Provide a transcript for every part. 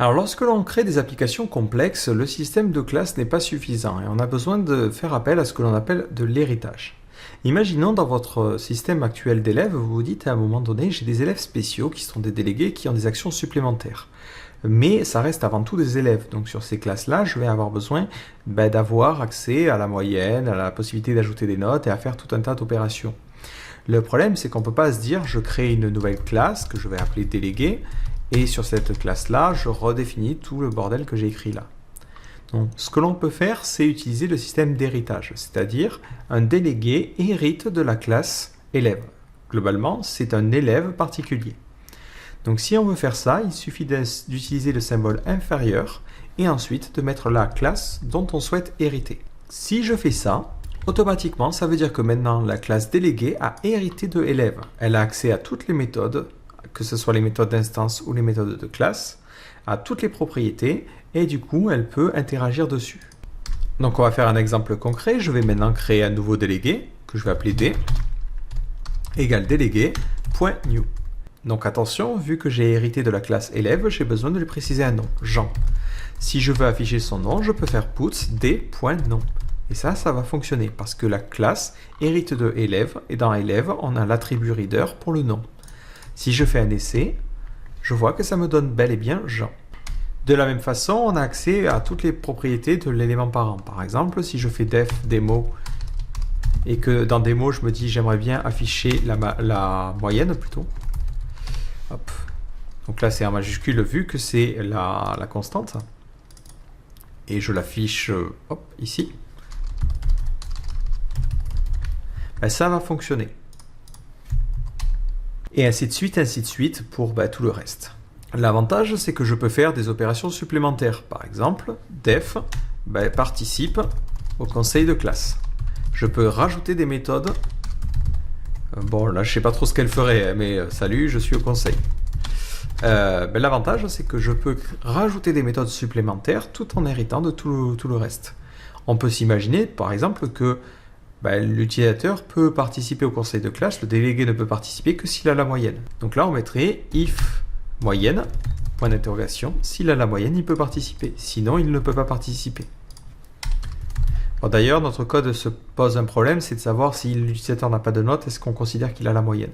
Alors lorsque l'on crée des applications complexes, le système de classe n'est pas suffisant et on a besoin de faire appel à ce que l'on appelle de l'héritage. Imaginons dans votre système actuel d'élèves, vous vous dites à un moment donné, j'ai des élèves spéciaux qui sont des délégués qui ont des actions supplémentaires. Mais ça reste avant tout des élèves, donc sur ces classes-là, je vais avoir besoin d'avoir accès à la moyenne, à la possibilité d'ajouter des notes et à faire tout un tas d'opérations. Le problème, c'est qu'on ne peut pas se dire, je crée une nouvelle classe que je vais appeler délégué, et sur cette classe-là, je redéfinis tout le bordel que j'ai écrit là. Donc, ce que l'on peut faire, c'est utiliser le système d'héritage, c'est-à-dire un délégué hérite de la classe élève. Globalement, c'est un élève particulier. Donc si on veut faire ça, il suffit d'utiliser le symbole inférieur et ensuite de mettre la classe dont on souhaite hériter. Si je fais ça, automatiquement, ça veut dire que maintenant la classe déléguée a hérité de élève. Elle a accès à toutes les méthodes, que ce soit les méthodes d'instance ou les méthodes de classe, à toutes les propriétés et du coup, elle peut interagir dessus. Donc on va faire un exemple concret. Je vais maintenant créer un nouveau délégué que je vais appeler D égale délégué.new. Donc attention, vu que j'ai hérité de la classe élève, j'ai besoin de lui préciser un nom, Jean. Si je veux afficher son nom, je peux faire puts d.nom. Et ça va fonctionner parce que la classe hérite de élève et dans élève, on a l'attribut reader pour le nom. Si je fais un essai, je vois que ça me donne bel et bien Jean. De la même façon, on a accès à toutes les propriétés de l'élément parent. Par exemple, si je fais def démo et que dans démo, je me dis j'aimerais bien afficher la moyenne plutôt. Hop. Donc là, c'est en majuscule vu que c'est la constante. Et je l'affiche ici. Ça va fonctionner. Et ainsi de suite pour tout le reste. L'avantage, c'est que je peux faire des opérations supplémentaires. Par exemple, def participe au conseil de classe. Je peux rajouter des méthodes. Bon, là, je ne sais pas trop ce qu'elle ferait, mais salut, je suis au conseil. L'avantage, c'est que je peux rajouter des méthodes supplémentaires tout en héritant de tout le reste. On peut s'imaginer, par exemple, que l'utilisateur peut participer au conseil de classe, le délégué ne peut participer que s'il a la moyenne. Donc là, on mettrait if moyenne, point d'interrogation, s'il a la moyenne, il peut participer, sinon il ne peut pas participer. D'ailleurs, notre code se pose un problème, c'est de savoir si l'utilisateur n'a pas de note, est-ce qu'on considère qu'il a la moyenne.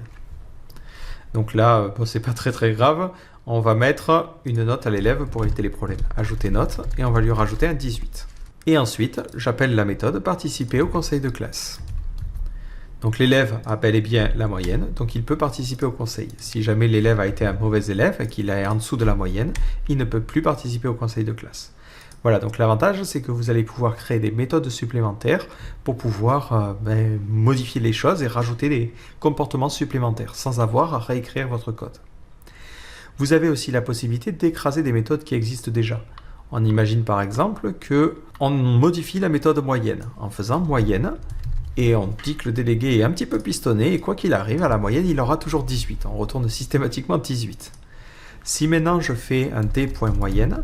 Donc là, c'est pas très grave, on va mettre une note à l'élève pour éviter les problèmes. Ajouter note, et on va lui rajouter un 18. Et ensuite, j'appelle la méthode participer au conseil de classe. Donc l'élève a bel et bien la moyenne, donc il peut participer au conseil. Si jamais l'élève a été un mauvais élève et qu'il est en dessous de la moyenne, il ne peut plus participer au conseil de classe. Voilà, donc l'avantage, c'est que vous allez pouvoir créer des méthodes supplémentaires pour pouvoir modifier les choses et rajouter des comportements supplémentaires sans avoir à réécrire votre code. Vous avez aussi la possibilité d'écraser des méthodes qui existent déjà. On imagine par exemple qu'on modifie la méthode moyenne en faisant moyenne et on dit que le délégué est un petit peu pistonné et quoi qu'il arrive, à la moyenne, il aura toujours 18. On retourne systématiquement 18. Si maintenant je fais un d.moyenne,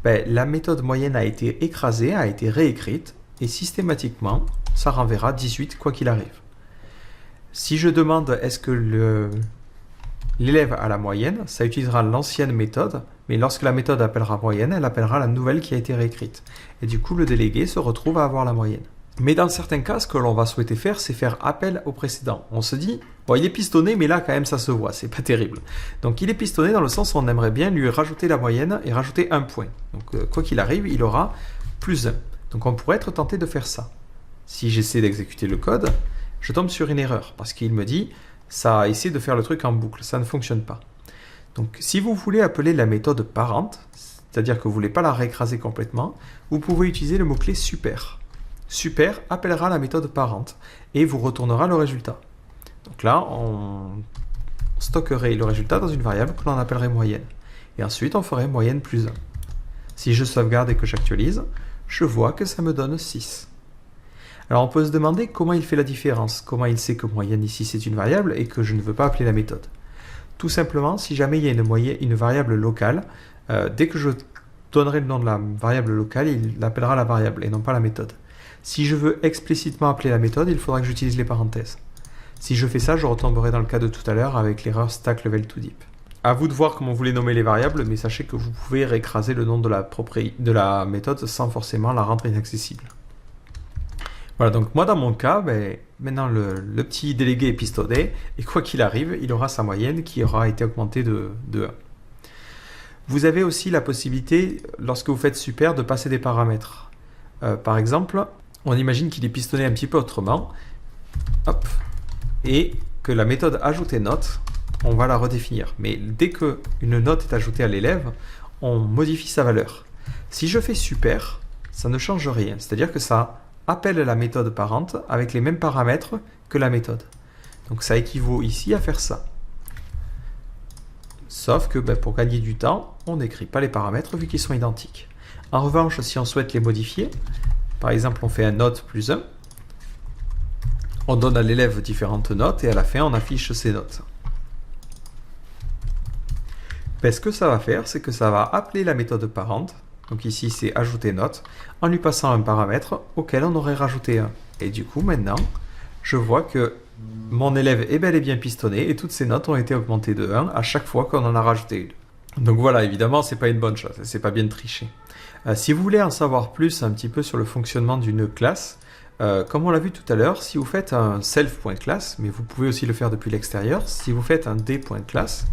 la méthode moyenne a été écrasée, a été réécrite et systématiquement, ça renverra 18 quoi qu'il arrive. Si je demande est-ce que l'élève a la moyenne, ça utilisera l'ancienne méthode, mais lorsque la méthode appellera moyenne, elle appellera la nouvelle qui a été réécrite. Et du coup, le délégué se retrouve à avoir la moyenne. Mais dans certains cas, ce que l'on va souhaiter faire, c'est faire appel au précédent. On se dit, bon, il est pistonné, mais là, quand même, ça se voit, c'est pas terrible. Donc, il est pistonné dans le sens où on aimerait bien lui rajouter la moyenne et rajouter un point. Donc, quoi qu'il arrive, il aura plus 1. Donc, on pourrait être tenté de faire ça. Si j'essaie d'exécuter le code, je tombe sur une erreur, parce qu'il me dit, ça a essayé de faire le truc en boucle, ça ne fonctionne pas. Donc, si vous voulez appeler la méthode parente, c'est-à-dire que vous ne voulez pas la réécraser complètement, vous pouvez utiliser le mot-clé super. Super appellera la méthode parente et vous retournera le résultat. Donc là, on stockerait le résultat dans une variable que l'on appellerait moyenne. Et ensuite, on ferait moyenne plus 1. Si je sauvegarde et que j'actualise, je vois que ça me donne 6. Alors on peut se demander comment il fait la différence, comment il sait que moyenne ici c'est une variable et que je ne veux pas appeler la méthode. Tout simplement, si jamais il y a une variable locale, dès que je donnerai le nom de la variable locale, il appellera la variable et non pas la méthode. Si je veux explicitement appeler la méthode, il faudra que j'utilise les parenthèses. Si je fais ça, je retomberai dans le cas de tout à l'heure avec l'erreur stack level too deep. À vous de voir comment vous voulez nommer les variables, mais sachez que vous pouvez réécraser le nom de la méthode sans forcément la rendre inaccessible. Voilà, donc moi dans mon cas, maintenant le petit délégué est pistonné, et quoi qu'il arrive, il aura sa moyenne qui aura été augmentée de 1. Vous avez aussi la possibilité, lorsque vous faites super, de passer des paramètres. Par exemple, on imagine qu'il est pistonné un petit peu autrement, hop, et que la méthode ajouter note, on va la redéfinir. Mais dès qu'une note est ajoutée à l'élève, on modifie sa valeur. Si je fais super, ça ne change rien, c'est-à-dire que ça appelle la méthode parente avec les mêmes paramètres que la méthode. Donc ça équivaut ici à faire ça. Sauf que pour gagner du temps, on n'écrit pas les paramètres vu qu'ils sont identiques. En revanche, si on souhaite les modifier, par exemple on fait un note plus 1, on donne à l'élève différentes notes et à la fin on affiche ces notes. Ce que ça va faire, c'est que ça va appeler la méthode parente, donc ici c'est ajouter note, en lui passant un paramètre auquel on aurait rajouté 1. Et du coup maintenant, je vois que mon élève est bel et bien pistonné et toutes ses notes ont été augmentées de 1 à chaque fois qu'on en a rajouté une. Donc voilà, évidemment, c'est pas une bonne chose, c'est pas bien de tricher. Si vous voulez en savoir plus un petit peu sur le fonctionnement d'une classe, comme on l'a vu tout à l'heure, si vous faites un self.class, mais vous pouvez aussi le faire depuis l'extérieur, si vous faites un d.class,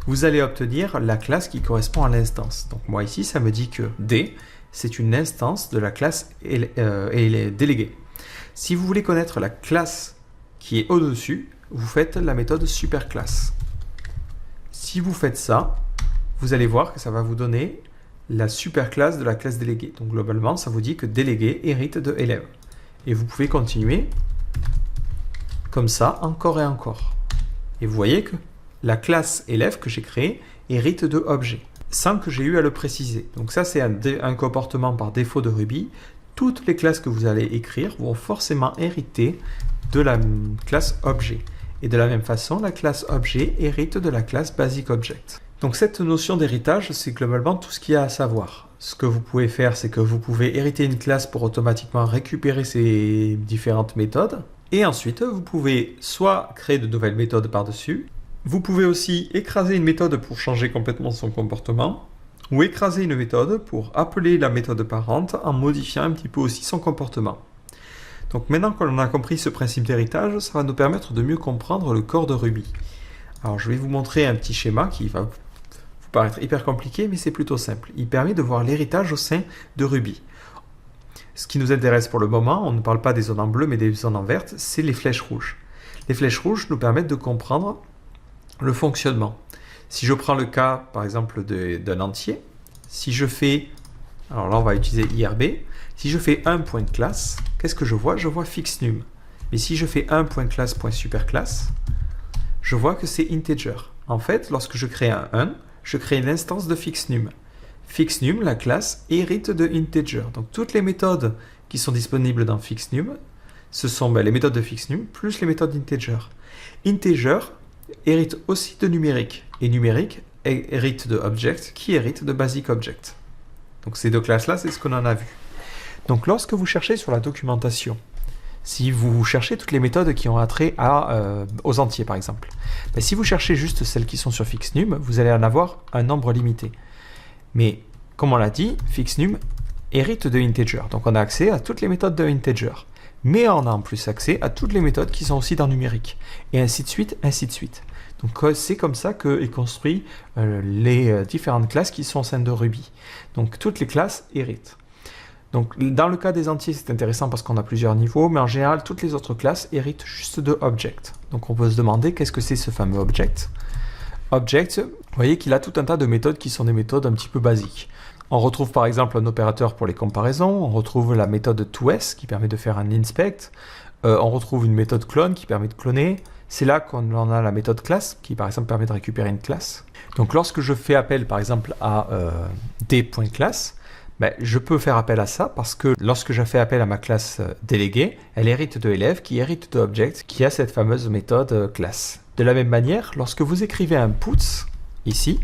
vous allez obtenir la classe qui correspond à l'instance. Donc moi ici, ça me dit que D, c'est une instance de la classe déléguée. Si vous voulez connaître la classe qui est au-dessus, vous faites la méthode superclass. Si vous faites ça, vous allez voir que ça va vous donner la superclasse de la classe déléguée. Donc globalement, ça vous dit que délégué hérite de élève. Et vous pouvez continuer comme ça, encore et encore. Et vous voyez que la classe élève que j'ai créée hérite de objet, sans que j'ai eu à le préciser. Donc ça, c'est un comportement par défaut de Ruby. Toutes les classes que vous allez écrire vont forcément hériter de la classe objet. Et de la même façon, la classe objet hérite de la classe basic object. Donc cette notion d'héritage, c'est globalement tout ce qu'il y a à savoir. Ce que vous pouvez faire, c'est que vous pouvez hériter une classe pour automatiquement récupérer ces différentes méthodes. Et ensuite, vous pouvez soit créer de nouvelles méthodes par-dessus. Vous pouvez aussi écraser une méthode pour changer complètement son comportement, ou écraser une méthode pour appeler la méthode parente en modifiant un petit peu aussi son comportement. Donc maintenant qu'on a compris ce principe d'héritage, ça va nous permettre de mieux comprendre le corps de Ruby. Alors je vais vous montrer un petit schéma qui va vous paraître hyper compliqué, mais c'est plutôt simple. Il permet de voir l'héritage au sein de Ruby. Ce qui nous intéresse pour le moment, on ne parle pas des zones en bleu, mais des zones en verte, c'est les flèches rouges. Les flèches rouges nous permettent de comprendre le fonctionnement. Si je prends le cas, par exemple, d'un entier, si je fais, alors là on va utiliser IRB, si je fais 1.class, qu'est-ce que je vois? Je vois fixNum. Mais si je fais 1.class.superclass, je vois que c'est integer. En fait, lorsque je crée un 1, je crée une instance de fixNum. FixNum, la classe, hérite de integer. Donc toutes les méthodes qui sont disponibles dans fixNum, ce sont les méthodes de fixNum plus les méthodes integer. Integer hérite aussi de numérique. Et numérique hérite de object qui hérite de basic object. Donc ces deux classes-là, c'est ce qu'on en a vu. Donc lorsque vous cherchez sur la documentation, si vous cherchez toutes les méthodes qui ont attrait aux entiers par exemple, si vous cherchez juste celles qui sont sur fixNum, vous allez en avoir un nombre limité. Mais comme on l'a dit, fixNum hérite de integer. Donc on a accès à toutes les méthodes de integer. Mais on a en plus accès à toutes les méthodes qui sont aussi dans numérique. Et ainsi de suite, ainsi de suite. Donc c'est comme ça qu'est construit les différentes classes qui sont au sein de Ruby. Donc toutes les classes héritent. Donc dans le cas des entiers, c'est intéressant parce qu'on a plusieurs niveaux, mais en général, toutes les autres classes héritent juste de object. Donc on peut se demander qu'est-ce que c'est ce fameux object. Object, vous voyez qu'il a tout un tas de méthodes qui sont des méthodes un petit peu basiques. On retrouve par exemple un opérateur pour les comparaisons, on retrouve la méthode toS qui permet de faire un inspect, on retrouve une méthode clone qui permet de cloner. C'est là qu'on en a la méthode class qui par exemple permet de récupérer une classe. Donc lorsque je fais appel par exemple à d.class, je peux faire appel à ça parce que lorsque je fais appel à ma classe déléguée, elle hérite de élève qui hérite de object qui a cette fameuse méthode class. De la même manière, lorsque vous écrivez un puts ici,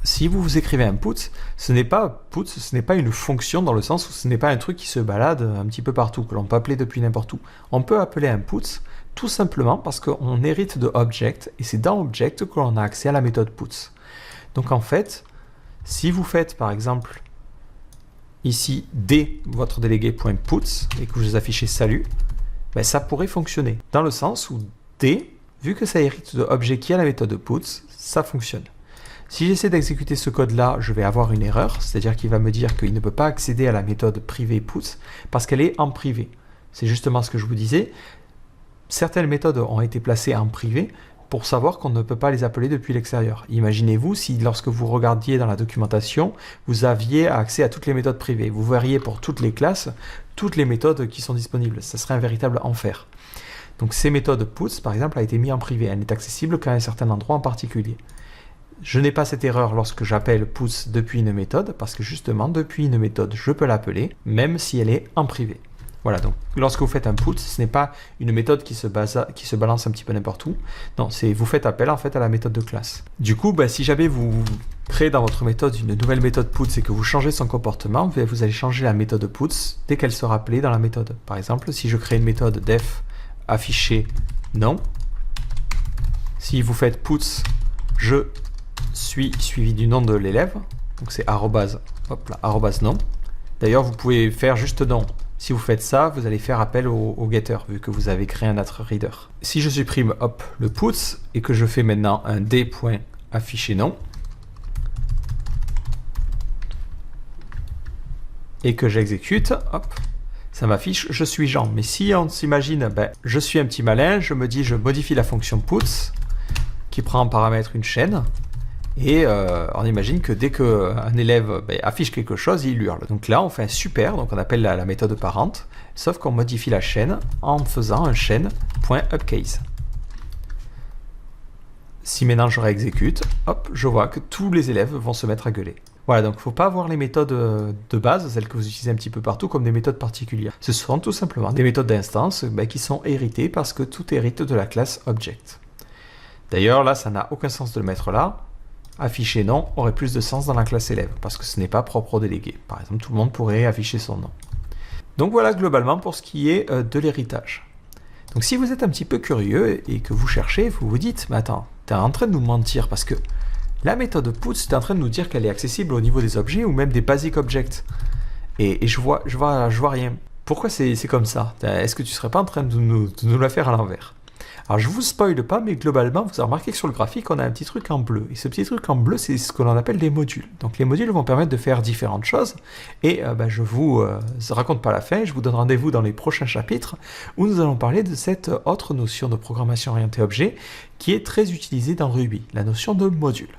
si vous écrivez un puts, ce n'est pas une fonction dans le sens où ce n'est pas un truc qui se balade un petit peu partout, que l'on peut appeler depuis n'importe où. On peut appeler un puts Tout simplement parce qu'on hérite de object, et c'est dans object que l'on a accès à la méthode puts. Donc en fait, si vous faites par exemple ici d votre délégué.puts et que vous affichez salut, ben, ça pourrait fonctionner. Dans le sens où d, vu que ça hérite de objet qui a la méthode puts, ça fonctionne. Si j'essaie d'exécuter ce code-là, je vais avoir une erreur, c'est-à-dire qu'il va me dire qu'il ne peut pas accéder à la méthode privée puts parce qu'elle est en privé. C'est justement ce que je vous disais. Certaines méthodes ont été placées en privé pour savoir qu'on ne peut pas les appeler depuis l'extérieur. Imaginez-vous si lorsque vous regardiez dans la documentation, vous aviez accès à toutes les méthodes privées. Vous verriez pour toutes les classes, toutes les méthodes qui sont disponibles. Ça serait un véritable enfer. Donc ces méthodes puts, par exemple, a été mise en privé. Elle n'est accessible qu'à un certain endroit en particulier. Je n'ai pas cette erreur lorsque j'appelle puts depuis une méthode, parce que justement, depuis une méthode, je peux l'appeler, même si elle est en privé. Voilà, donc lorsque vous faites un put, ce n'est pas une méthode qui se balance un petit peu n'importe où. Non, c'est vous faites appel en fait à la méthode de classe. Du coup, si jamais vous créez dans votre méthode une nouvelle méthode puts et que vous changez son comportement, vous allez changer la méthode puts dès qu'elle sera appelée dans la méthode. Par exemple, si je crée une méthode def afficher non, si vous faites puts je suis suivi du nom de l'élève, donc c'est arrobase non. D'ailleurs, vous pouvez faire juste non. Si vous faites ça, vous allez faire appel au getter, vu que vous avez créé un autre reader. Si je supprime le puts et que je fais maintenant un d.afficher non, et que j'exécute, ça m'affiche je suis Jean. Mais si on s'imagine, je suis un petit malin, je me dis je modifie la fonction puts qui prend en paramètre une chaîne. Et on imagine que dès qu'un élève affiche quelque chose, il hurle. Donc là, on fait un super, donc on appelle la méthode parente, sauf qu'on modifie la chaîne en faisant un chaîne.upcase. Si maintenant je réexécute, je vois que tous les élèves vont se mettre à gueuler. Voilà, donc il ne faut pas voir les méthodes de base, celles que vous utilisez un petit peu partout, comme des méthodes particulières. Ce sont tout simplement des méthodes d'instance qui sont héritées parce que tout hérite de la classe object. D'ailleurs, là, ça n'a aucun sens de le mettre là. Afficher non aurait plus de sens dans la classe élève, parce que ce n'est pas propre au délégué. Par exemple, tout le monde pourrait afficher son nom. Donc voilà globalement pour ce qui est de l'héritage. Donc si vous êtes un petit peu curieux et que vous cherchez, vous vous dites, mais attends, tu es en train de nous mentir, parce que la méthode puts, tu es en train de nous dire qu'elle est accessible au niveau des objets ou même des basic objects. Et je vois rien. Pourquoi c'est comme ça? Est-ce que tu serais pas en train de nous la faire à l'envers? Alors je vous spoile pas, mais globalement, vous avez remarqué que sur le graphique, on a un petit truc en bleu. Et ce petit truc en bleu, c'est ce que l'on appelle des modules. Donc les modules vont permettre de faire différentes choses. Et je vous raconte pas la fin, je vous donne rendez-vous dans les prochains chapitres où nous allons parler de cette autre notion de programmation orientée objet qui est très utilisée dans Ruby, la notion de module.